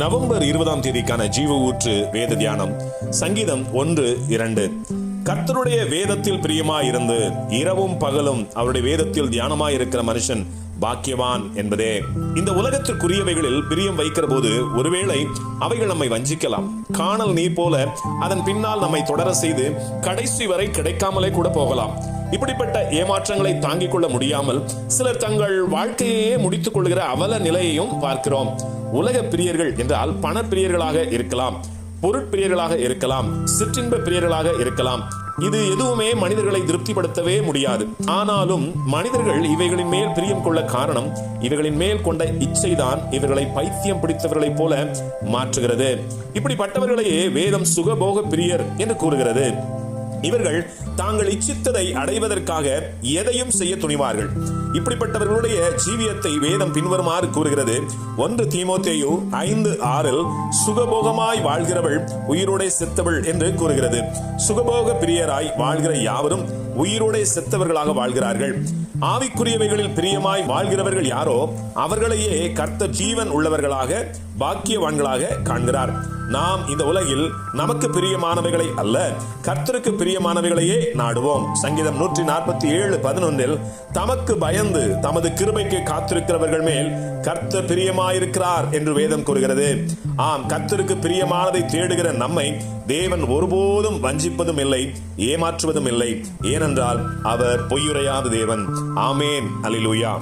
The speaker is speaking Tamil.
நவம்பர் 20ஆம் தேதிக்கான ஜீவ ஊற்று வேத தியானம் சங்கீதம் 1:2. கர்த்தருடைய வேதத்தில் பிரியமாயிருந்து இரவும் பகலும் அவருடைய வேதத்தில் தியானமாயிருக்கிற மனுஷன் பாக்கியவான் என்பதே. இந்த உலகத்திற்குரியவைகளில் பிரியம் வைக்கிற போது ஒருவேளை அவைகள் நம்மை வஞ்சிக்கலாம். காணல் நீர் போல அதன் பின்னால் நம்மை தொடர செய்து கடைசி வரை கிடைக்காமலே கூட போகலாம். இப்படிப்பட்ட ஏமாற்றங்களை தாங்கிக் கொள்ள முடியாமல் சிலர் தங்கள் வாழ்க்கையே முடித்துக் கொள்கிற அவல நிலையையும் பார்க்கிறோம். உலக பிரியர்கள் என்றால் பண பிரியர்களாக இருக்கலாம், பொருட்பிரியர்களாக இருக்கலாம், சிற்றின்ப பிரியர்களாக இருக்கலாம். இது எதுவுமே மனிதர்களை திருப்திப்படுத்தவே முடியாது. ஆனாலும் மனிதர்கள் இவைகளின் மேல் பிரியம் கொள்ள காரணம் இவைகளின் மேல் கொண்ட இச்சைதான் இவர்களை பைத்தியம் பிடித்தவர்களைப் போல மாற்றுகிறது. இப்படிப்பட்டவர்களையே வேதம் சுகபோக பிரியர் என்று கூறுகிறது. இவர்கள் தாங்கள் இச்சித்ததை அடைவதற்காக எதையும் செய்ய துணிவார்கள். இப்படிப்பட்டவர்களுடைய ஜீவியத்தை வேதம் பின்வருமாறு கூறுகிறது. 1 தீமோத்தேயு 5:6 சுகபோகமாய் வாழ்கிறவள் உயிரோடே செத்தவள் என்று கூறுகிறது. சுகபோக பிரியராய் வாழ்கிற யாவரும் உயிரோடே செத்தவர்களாக வாழ்கிறார்கள். ஆவிக்குரியவைகளில் பிரியமாய் வாழ்கிறவர்கள் யாரோ அவர்களையே கர்த்தர் ஜீவன் உள்ளவர்களாக பாக்கியவான்களாக காண்கிறார். நாம் இந்த உலகில் நமக்கு பிரியமானவைகளை அல்ல, கர்த்தருக்கு பிரியமானவைகளையே நாடுவோம். சங்கீதம் 147:11 தமக்கு பயந்து தமது கிருபைக்கு காத்திருக்கிறவர்கள் மேல் கர்த்தர் பிரியமாயிருக்கிறார் என்று வேதம் கூறுகிறது. ஆம், கர்த்தருக்கு பிரியமானதை தேடுகிற நம்மை தேவன் ஒருபோதும் வஞ்சிப்பதும் இல்லை, ஏமாற்றுவதும் இல்லை. ஏனென்றால் அவர் பொய்யுரையாத தேவன். ஆமேன். அல்லேலூயா.